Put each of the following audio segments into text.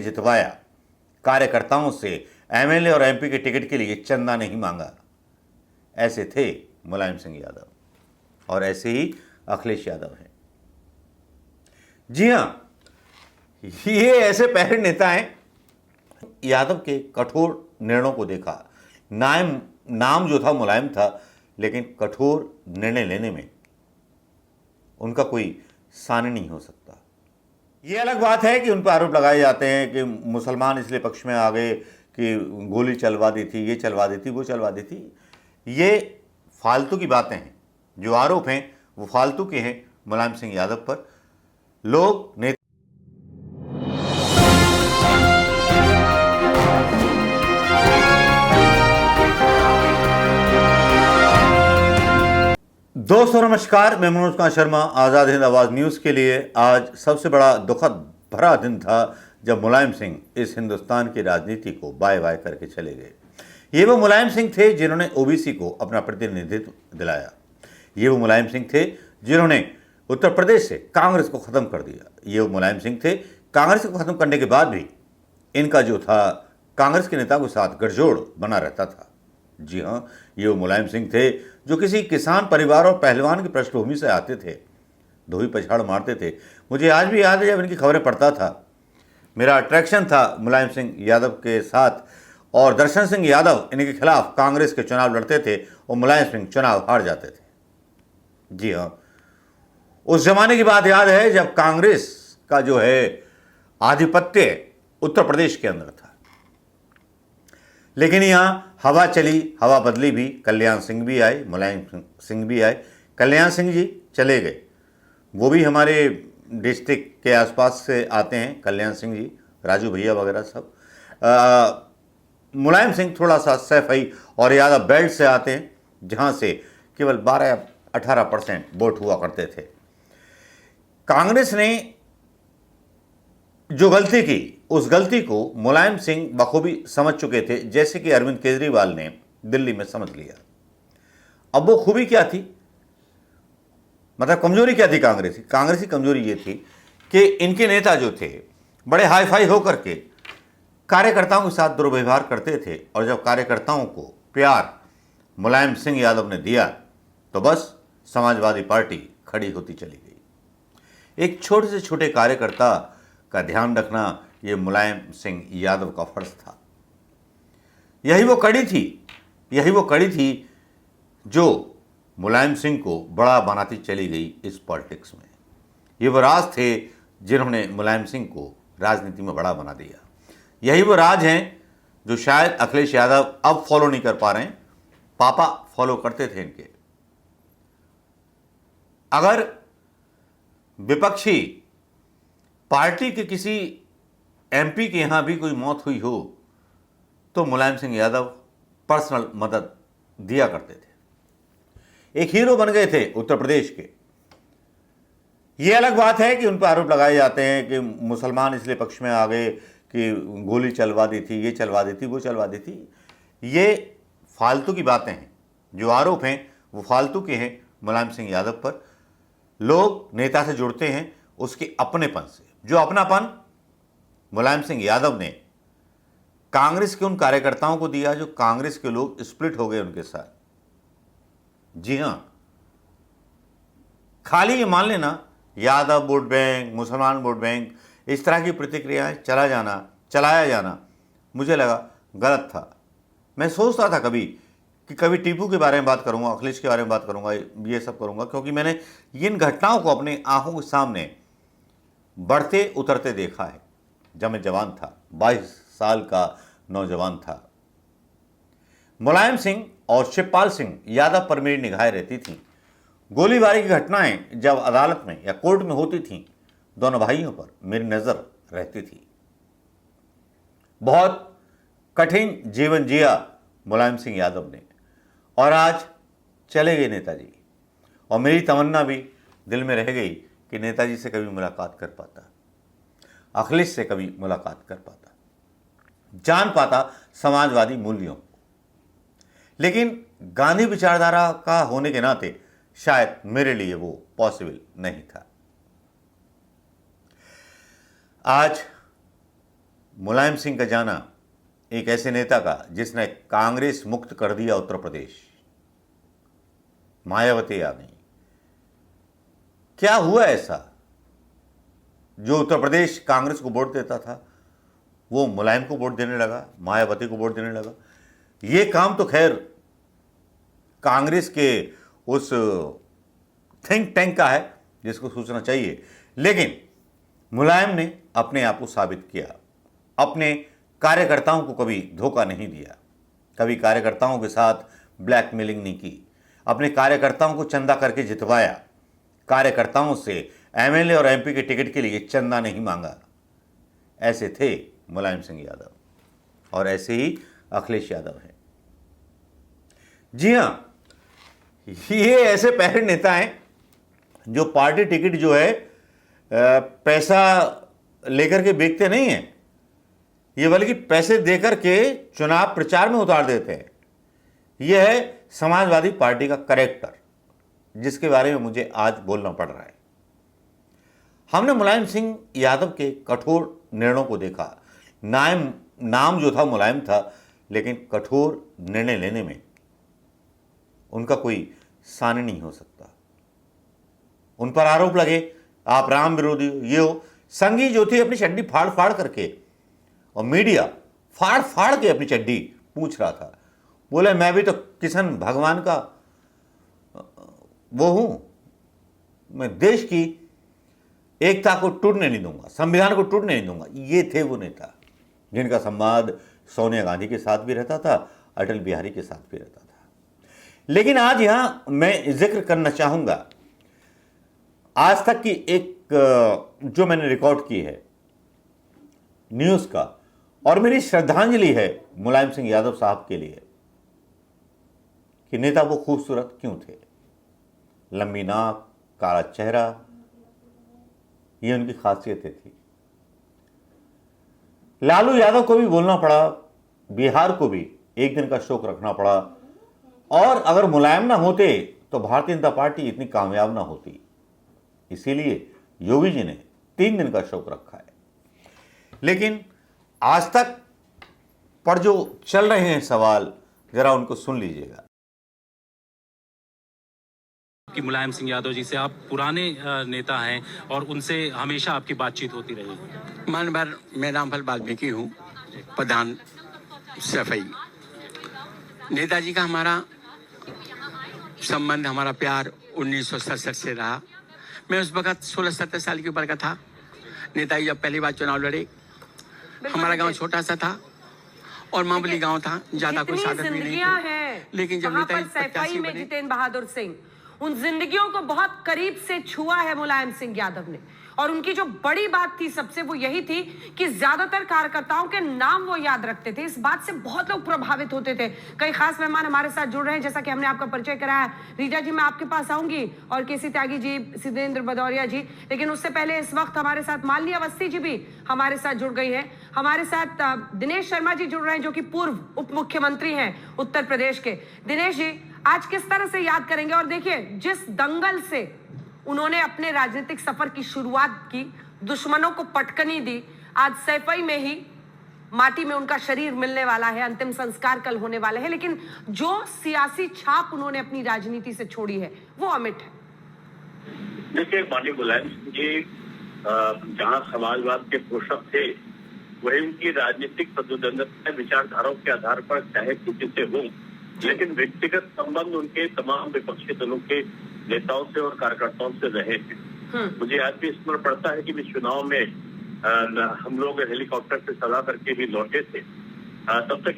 जितवाया, कार्यकर्ताओं से एमएलए और एमपी के टिकट के लिए चंदा नहीं मांगा। ऐसे थे मुलायम सिंह यादव और ऐसे ही अखिलेश यादव हैं। जी हां, ये ऐसे पहले नेता हैं। यादव के कठोर निर्णयों को देखा। नाम जो था मुलायम था, लेकिन कठोर निर्णय लेने में उनका कोई सानी नहीं हो सकता। ये अलग बात है कि उन पर आरोप लगाए जाते हैं कि मुसलमान इसलिए पक्ष में आ गए कि गोली चलवा दी थी, ये चलवा दी थी, वो चलवा दी थी। ये फालतू की बातें हैं। जो आरोप हैं वो फालतू के हैं मुलायम सिंह यादव पर। लोग नेता दोस्तों नमस्कार, मैं मनोज कुमार शर्मा। आज़ाद हिंद आवाज़ न्यूज़ के लिए आज सबसे बड़ा दुखद भरा दिन था जब मुलायम सिंह इस हिंदुस्तान की राजनीति को बाय बाय करके चले गए। ये वो मुलायम सिंह थे जिन्होंने ओबीसी को अपना प्रतिनिधित्व दिलाया। ये वो मुलायम सिंह थे जिन्होंने उत्तर प्रदेश से कांग्रेस को ख़त्म कर दिया। ये वो मुलायम सिंह थे, कांग्रेस को ख़त्म करने के बाद भी इनका जो था कांग्रेस के नेताओं के साथ गठजोड़ बना रहता था। जी हाँ, ये वो मुलायम सिंह थे जो किसी किसान परिवार और पहलवान की पृष्ठभूमि से आते थे, धोबी पछाड़ मारते थे। मुझे आज भी याद है जब इनकी खबरें पढ़ता था, मेरा अट्रैक्शन था मुलायम सिंह यादव के साथ, और दर्शन सिंह यादव इनके खिलाफ कांग्रेस के चुनाव लड़ते थे और मुलायम सिंह चुनाव हार जाते थे। जी हाँ, उस जमाने की बात याद है जब कांग्रेस का जो है आधिपत्य उत्तर प्रदेश के अंदर था। लेकिन यहाँ हवा चली, हवा बदली भी। कल्याण सिंह भी आए, मुलायम सिंह भी आए। कल्याण सिंह जी चले गए, वो भी हमारे डिस्ट्रिक्ट के आसपास से आते हैं। कल्याण सिंह जी, राजू भैया वगैरह सब। मुलायम सिंह थोड़ा सा सैफई और यादव बेल्ट से आते हैं, जहाँ से केवल 12-18% वोट हुआ करते थे। कांग्रेस ने जो गलती की, उस गलती को मुलायम सिंह बखूबी समझ चुके थे, जैसे कि अरविंद केजरीवाल ने दिल्ली में समझ लिया। अब वो खूबी क्या थी, मतलब कमजोरी क्या थी कांग्रेस की? कांग्रेस की कमजोरी ये थी कि इनके नेता जो थे बड़े हाई फाई होकर के कार्यकर्ताओं के साथ दुर्व्यवहार करते थे, और जब कार्यकर्ताओं को प्यार मुलायम सिंह यादव ने दिया तो बस समाजवादी पार्टी खड़ी होती चली गई। एक छोटे से छोटे कार्यकर्ता का ध्यान रखना ये मुलायम सिंह यादव का फर्ज था। यही वो कड़ी थी जो मुलायम सिंह को बड़ा बनाती चली गई इस पॉलिटिक्स में। ये वो राज थे जिन्होंने मुलायम सिंह को राजनीति में बड़ा बना दिया। यही वो राज हैं जो शायद अखिलेश यादव अब फॉलो नहीं कर पा रहे हैं। पापा फॉलो करते थे इनके। अगर विपक्षी पार्टी के किसी एमपी के यहां भी कोई मौत हुई हो तो मुलायम सिंह यादव पर्सनल मदद दिया करते थे। एक हीरो बन गए थे उत्तर प्रदेश के। यह अलग बात है कि उन पर आरोप लगाए जाते हैं कि मुसलमान इसलिए पक्ष में आ गए कि गोली चलवा दी थी, ये चलवा दी थी, वो चलवा दी थी। ये फालतू की बातें हैं। जो आरोप हैं वो फालतू के हैं मुलायम सिंह यादव पर। लोग नेता से जुड़ते हैं उसके अपनेपन से। जो अपनापन मुलायम सिंह यादव ने कांग्रेस के उन कार्यकर्ताओं को दिया जो कांग्रेस के लोग स्प्लिट हो गए उनके साथ। जी हां, खाली ये मान लेना यादव वोट बैंक, मुसलमान वोट बैंक, इस तरह की प्रतिक्रियाएं चलाया जाना मुझे लगा गलत था। मैं सोचता था कभी टीपू के बारे में बात करूंगा, अखिलेश के बारे में बात करूंगा, ये सब करूंगा, क्योंकि मैंने इन घटनाओं को अपने आंखों के सामने बढ़ते उतरते देखा है जब मैं जवान था, 22 साल का नौजवान था। मुलायम सिंह और शिवपाल सिंह यादव पर मेरी निगाहें रहती थीं। गोलीबारी की घटनाएं जब अदालत में या कोर्ट में होती थीं, दोनों भाइयों पर मेरी नजर रहती थी। बहुत कठिन जीवन जिया मुलायम सिंह यादव ने, और आज चले गए नेताजी। और मेरी तमन्ना भी दिल में रह गई कि नेताजी से कभी मुलाकात कर पाता, अखिलेश से कभी मुलाकात कर पाता, जान पाता समाजवादी मूल्यों को। लेकिन गांधी विचारधारा का होने के नाते शायद मेरे लिए वो पॉसिबल नहीं था। आज मुलायम सिंह का जाना एक ऐसे नेता का जिसने कांग्रेस मुक्त कर दिया उत्तर प्रदेश, मायावती आ गई। क्या हुआ ऐसा जो उत्तर प्रदेश कांग्रेस को वोट देता था वो मुलायम को वोट देने लगा, मायावती को वोट देने लगा। ये काम तो खैर कांग्रेस के उस थिंक टैंक का है जिसको सोचना चाहिए, लेकिन मुलायम ने अपने आप को साबित किया। अपने कार्यकर्ताओं को कभी धोखा नहीं दिया, कभी कार्यकर्ताओं के साथ ब्लैकमेलिंग नहीं की, अपने कार्यकर्ताओं को चंदा करके जितवाया, कार्यकर्ताओं से एमएलए और एमपी के टिकट के लिए चंदा नहीं मांगा। ऐसे थे मुलायम सिंह यादव और ऐसे ही अखिलेश यादव हैं। जी हां, ये ऐसे पहले नेता हैं जो पार्टी टिकट जो है पैसा लेकर के बेचते नहीं हैं, ये बल्कि पैसे देकर के चुनाव प्रचार में उतार देते हैं। यह है समाजवादी पार्टी का कैरेक्टर, जिसके बारे में मुझे आज बोलना पड़ रहा है। हमने मुलायम सिंह यादव के कठोर निर्णयों को देखा। नाम जो था मुलायम था, लेकिन कठोर निर्णय लेने में उनका कोई सानी नहीं हो सकता। उन पर आरोप लगे आप राम विरोधी, ये हो। संघी जो थी अपनी चड्डी फाड़ फाड़ करके, और मीडिया फाड़ फाड़ के अपनी चड्डी पूछ रहा था। बोले मैं भी तो किशन भगवान का वो हूं, मैं देश की एकता को टूटने नहीं दूंगा, संविधान को टूटने नहीं दूंगा। ये थे वो नेता जिनका संवाद सोनिया गांधी के साथ भी रहता था, अटल बिहारी के साथ भी रहता था। लेकिन आज यहां मैं जिक्र करना चाहूंगा आज तक की एक जो मैंने रिकॉर्ड की है न्यूज का, और मेरी श्रद्धांजलि है मुलायम सिंह यादव साहब के लिए कि नेता वो खूबसूरत क्यों थे। लंबी नाक, काला चेहरा, ये उनकी खासियतें थी। लालू यादव को भी बोलना पड़ा, बिहार को भी एक दिन का शोक रखना पड़ा, और अगर मुलायम ना होते तो भारतीय जनता पार्टी इतनी कामयाब ना होती। इसीलिए योगी जी ने 3 दिन का शोक रखा है। लेकिन आज तक पर जो चल रहे हैं सवाल, जरा उनको सुन लीजिएगा। कि मुलायम सिंह यादव जी से आप पुराने नेता हैं और उनसे हमेशा आपकी बातचीत होती रही। मन भर मैं रामफल वाल्मीकि हूँ, प्रधान सफाई। नेताजी का हमारा संबंध, हमारा प्यार 1967 से रहा। मैं उस वक्त 16-17 साल की उम्र का था। नेताजी जब पहली बार चुनाव लड़े, हमारा गांव छोटा सा था और मामूली गांव था, ज्यादा कोई साधन भी नहीं थे। लेकिन जब नेताजी सफाई में जितेंद्र बहादुर सिंह, उन जिंदगियों को बहुत करीब से छुआ है मुलायम सिंह यादव ने। और उनकी जो बड़ी बात थी सबसे, वो यही थी कि ज्यादातर कार्यकर्ताओं के नाम वो याद रखते थे। इस बात से बहुत लोग प्रभावित होते थे। कई खास मेहमान हमारे साथ जुड़ रहे हैं, जैसा कि हमने आपका परिचय कराया। रीजा जी, मैं आपके पास आऊंगी, और केसी त्यागी जी, सिद्धेंद्र भदौरिया जी, लेकिन उससे पहले इस वक्त हमारे साथ मालिनी अवस्थी जी भी हमारे साथ जुड़ गई है। हमारे साथ दिनेश शर्मा जी जुड़ रहे हैं, जो कि पूर्व उप मुख्यमंत्री हैं उत्तर प्रदेश के। दिनेश जी, आज किस तरह से याद करेंगे? और देखिए, जिस दंगल से उन्होंने अपने राजनीतिक सफर की शुरुआत की, दुश्मनों को पटकनी दी, आज सैफई में ही माटी में उनका शरीर मिलने वाला है, अंतिम संस्कार कल होने वाले हैं, लेकिन जो सियासी छाप उन्होंने अपनी राजनीति से छोड़ी है वो अमिट है। देखिए, माननीय मुलायम सिंह जी जहाँ समाजवाद के पोषक थे, वही उनकी राजनीतिक पदोन्नति विचारधाराओं के आधार पर चाहे किसी से हो, लेकिन व्यक्तिगत संबंध उनके तमाम विपक्षी दलों के नेताओं से और कार्यकर्ताओं से रहे हैं। मुझे आज भी स्मरण पड़ता है कि इस चुनाव में हम लोग हेलीकॉप्टर से सजा करके भी लौटे थे। तब तक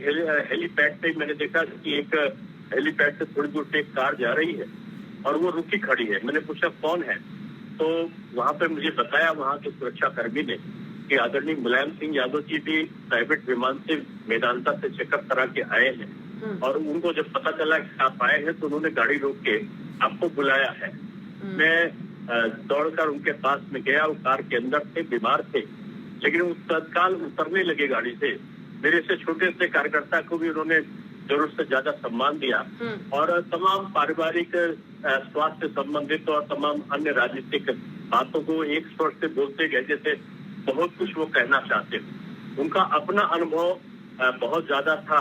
हेलीपैड पे मैंने देखा कि एक हेलीपैड से थोड़ी दूर से एक कार जा रही है और वो रुकी खड़ी है। मैंने पूछा कौन है, तो वहां पे मुझे बताया वहां के सुरक्षा कर्मी ने कि आदरणीय मुलायम सिंह यादव जी भी प्राइवेट विमान से मेदांता से चेकअप करा के आए हैं, और उनको जब पता चला कि आप आए हैं तो उन्होंने गाड़ी रोक के आपको बुलाया है। मैं दौड़कर उनके पास में गया, वो कार के अंदर थे, बीमार थे, लेकिन वो तत्काल उतरने लगे गाड़ी से। मेरे से छोटे से कार्यकर्ता को भी उन्होंने जरूरत से ज्यादा सम्मान दिया, और तमाम पारिवारिक स्वास्थ्य से संबंधित और तमाम अन्य राजनीतिक बातों को एक स्वर से बोलते गए, जैसे बहुत कुछ वो कहना चाहते हैं। उनका अपना अनुभव बहुत ज्यादा था।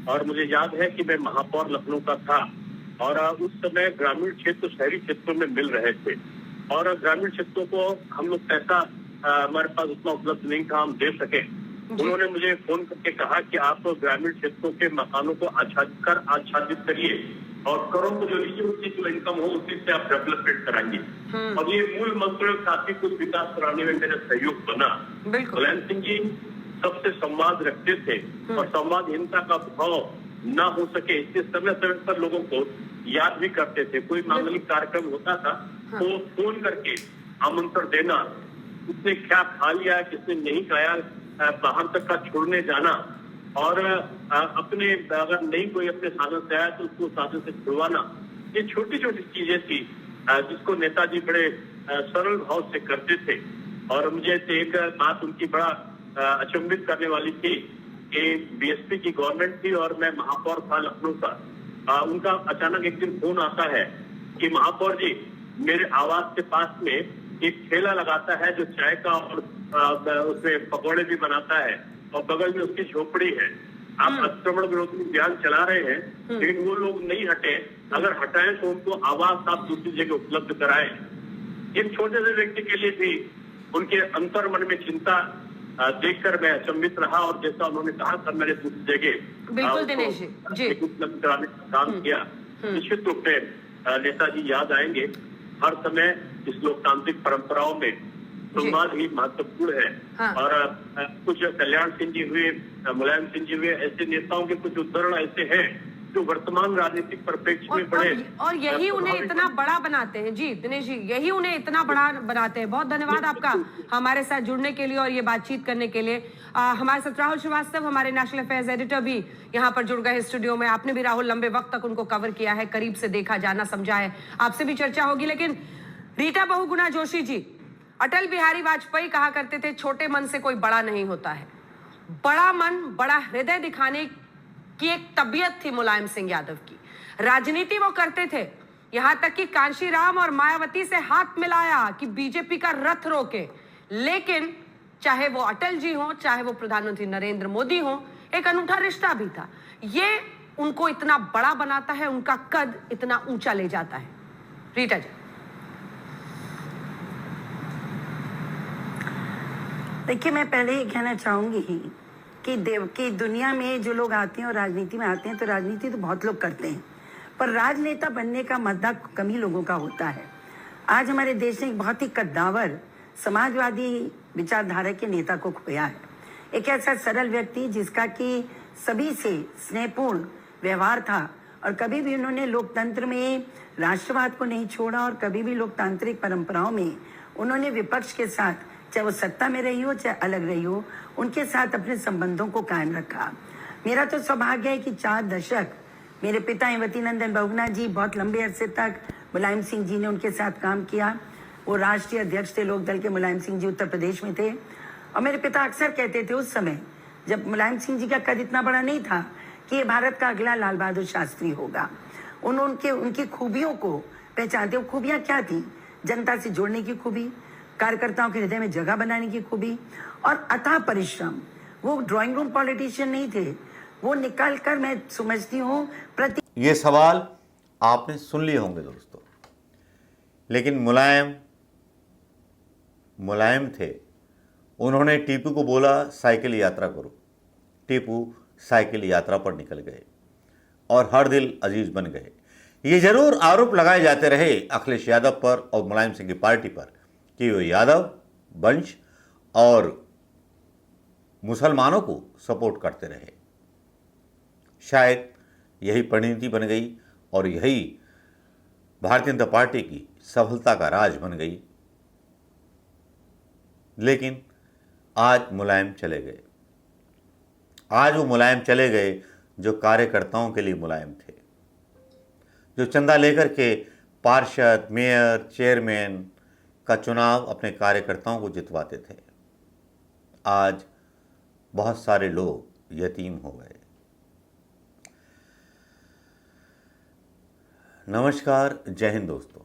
और मुझे याद है कि मैं महापौर लखनऊ का था और उस समय ग्रामीण क्षेत्र शहरी क्षेत्रों में मिल रहे थे और ग्रामीण क्षेत्रों को हम लोग पैसा हमारे पास उतना उपलब्ध नहीं था हम दे सके। उन्होंने मुझे फोन करके कहा कि आप ग्रामीण क्षेत्रों के मकानों को आच्छादित करिए और करोड़ को जो लीजिए उसकी जो इनकम हो उसी से आप डेवलपमेंट कराइए। और ये मूल मंत्र काफी कुछ विकास कराने में मेरा सहयोग बना। मुलायम सिंह जी सबसे संवाद रखते थे और संवादहीनता का भाव ना हो सके इसलिए समय समय पर लोगों को याद भी करते थे। कोई मांगलिक कार्यक्रम होता था तो फोन करके आमंत्रण देना, उसने क्या खा लिया किसने नहीं खाया, बाहर तक का छोड़ने जाना और अपने अगर नहीं कोई अपने साधन से आया तो उसको साधन से छुड़वाना, ये छोटी छोटी चीजें थी जिसको नेताजी बड़े सरल भाव से करते थे। और मुझे एक बात उनकी बड़ा अचंभित करने वाली थी कि बीएसपी की गवर्नमेंट थी और मैं महापौर था लखनऊ का। उनका अचानक एक दिन फोन आता है कि महापौर जी मेरे आवास के पास में एक ठेला लगाता है जो चाय का और उसमें पकौड़े भी बनाता है और बगल में उसकी झोपड़ी है। आप अतिक्रमण विरोधी अभियान चला रहे हैं लेकिन वो लोग नहीं हटे, अगर हटाएं तो उनको आवास आप दूसरी जगह उपलब्ध कराएं। इन छोटे से व्यक्ति के लिए भी उनके अंतर मन में चिंता देखकर मैं अचंभित रहा और जैसा उन्होंने कहा था मैंने दूसरी जगह बिल्कुल दिनेश जी उपलब्ध कराने का काम किया। निश्चित रूप से नेताजी याद आएंगे। हर समय इस लोकतांत्रिक परंपराओं में संवाद ही महत्वपूर्ण है। हाँ। और कुछ कल्याण सिंह जी हुए, मुलायम सिंह जी हुए, ऐसे नेताओं के कुछ उदाहरण ऐसे हैं जो वर्तमान राजनीतिक परिप्रेक्ष्य में बड़े और यही उन्हें इतना बड़ा बनाते हैं। जी दिनेश जी, यही उन्हें इतना बड़ा बनाते हैं। बहुत धन्यवाद आपका हमारे साथ जुड़ने के लिए और ये बातचीत करने के लिए। हमारे साथ राहुल श्रीवास्तव, हमारे नेशनल अफेयर्स एडिटर भी यहाँ पर जुड़ गए स्टूडियो में। आपने भी राहुल लंबे वक्त तक उनको कवर किया है, करीब से देखा, जाना, समझा है। आपसे भी चर्चा होगी। लेकिन रीटा बहुगुणा जोशी जी, अटल बिहारी वाजपेयी कहा करते थे छोटे मन से कोई बड़ा नहीं होता है। बड़ा मन, बड़ा हृदय दिखाने की एक तबीयत थी मुलायम सिंह यादव की। राजनीति वो करते थे, यहां तक कि कांशीराम और मायावती से हाथ मिलाया कि बीजेपी का रथ रोके। लेकिन चाहे वो अटल जी हो, चाहे वो प्रधानमंत्री नरेंद्र मोदी हो, एक अनूठा रिश्ता भी था। ये उनको इतना बड़ा बनाता है, उनका कद इतना ऊंचा ले जाता है। रीटा जी, देखिए, मैं पहले ये कहना चाहूंगी कि दुनिया में जो लोग आते हैं और राजनीति में आते हैं तो राजनीति तो बहुत लोग करते हैं, पर राजनेता बनने का मद्दा कम ही लोगों का होता है। आज हमारे देश ने एक बहुत ही कद्दावर समाजवादी विचारधारा के नेता को खोया है। एक ऐसा सरल व्यक्ति जिसका कि सभी से स्नेहपूर्ण व्यवहार था और कभी भी उन्होंने लोकतंत्र में राष्ट्रवाद को नहीं छोड़ा और कभी भी लोकतांत्रिक परंपराओं में उन्होंने विपक्ष के साथ, चाहे वो सत्ता में रही हो चाहे अलग रही हो, उनके साथ अपने संबंधों को कायम रखा। मेरा तो सौभाग्य है कि 4 दशक मेरे पिता इमवती नंदन बहुगुणा जी बहुत लंबे अरसे तक मुलायम सिंह जी ने उनके साथ काम किया। वो राष्ट्रीय अध्यक्ष थे लोकदल के, मुलायम सिंह जी उत्तर प्रदेश में थे। और मेरे पिता अक्सर कहते थे उस समय जब मुलायम सिंह जी का कद इतना बड़ा नहीं था कि ये भारत का अगला लाल बहादुर शास्त्री होगा। उनकी खूबियों को पहचानते। वो खूबियाँ क्या थी? जनता से जोड़ने की खूबी, कार्यकर्ताओं के हृदय में जगह बनाने की खूबी और अथाह परिश्रम। वो ड्राइंग रूम पॉलिटिशियन नहीं थे, वो निकल कर, मैं समझती हूँ ये सवाल आपने सुन लिए होंगे दोस्तों, लेकिन मुलायम थे। उन्होंने टीपू को बोला साइकिल यात्रा करो, टीपू साइकिल यात्रा पर निकल गए और हर दिल अजीज बन गए। ये जरूर आरोप लगाए जाते रहे अखिलेश यादव पर और मुलायम सिंह की पार्टी पर कि वो यादव वंश और मुसलमानों को सपोर्ट करते रहे। शायद यही परिणति बन गई और यही भारतीय जनता पार्टी की सफलता का राज बन गई। लेकिन आज मुलायम चले गए। आज वो मुलायम चले गए जो कार्यकर्ताओं के लिए मुलायम थे, जो चंदा लेकर के पार्षद, मेयर, चेयरमैन का चुनाव अपने कार्यकर्ताओं को जितवाते थे। आज बहुत सारे लोग यतीम हो गए। नमस्कार, जय हिंद दोस्तों।